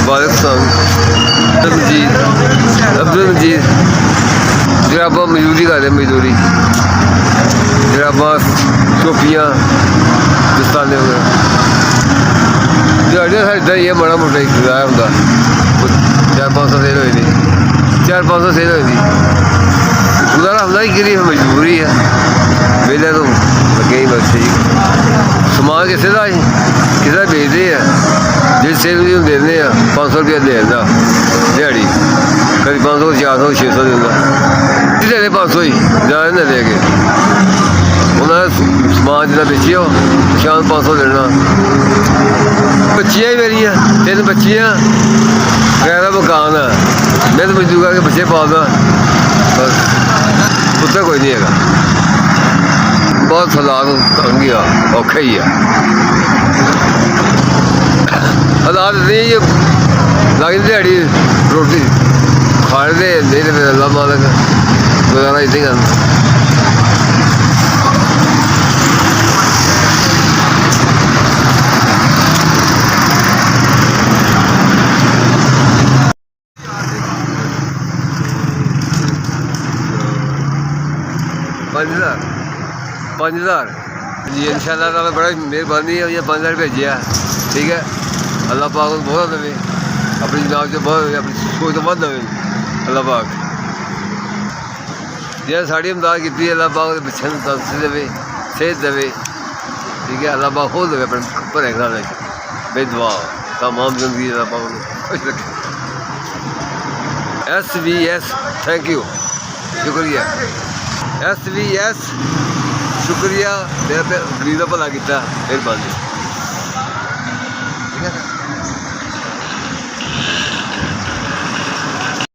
पाकिस्तान अब्दुल मजीद जराबा मजदूरी करते मजदूरी जराबा टोपियाँ दस्ताने वगैरह दिहाड़ियाँ साढ़ा ही है माड़ा मोटा ही गुजारा होंगे 400-500 सेल होई 400-500 सेल होई गुजारा होंदा ही कि मजबूरी है वेले तो लगे ही बस ठीक समान किसी का बेचते हैं जिस सेल भी देने 500 रुपया दे दिंदा दिहाड़ी कभी 500 400 600 दिंदा दे 500 ही ज़्यादा नहीं दे के उन्हें समान जितना बेचिया शाम 500 देना बच्चियाँ ही मेरिया 3 बच्चियाँ मेरा मकान है मैं तो मजदूर करके बच्चे पालदा बस पुत्तर कोई नहीं है बहुत हालात तंग ही औखा ही है हालात नहीं ये लगी दिहाड़ी रोटी खाने दे नहीं तो फिर अल्लाह मालक गुजारा इतनी करना पाँच हज़ार जी इंशाअल्लाह ताला बड़ा मेहरबानी है 5,000 भेजिया ठीक है अल्लाह पाक बहुत देवे अपनी जनाब से बहुत अपनी सोच तो बहुत देवे अल्लाह पाक जिन्हें साड़ी इमदाद की अल्लाह पाक बच्चों को तंदुरुस्ती देवे सेहत देवे ठीक है अल्लाह पाक खोल देवे अपने भरे घराने बेदुआ तमाम जिंदगी अल्लाह पाक खुश रखे SVS थैंक यू शुक्रिया SVS शुक्रिया मेरा गरीब का भला किया मेहरबानी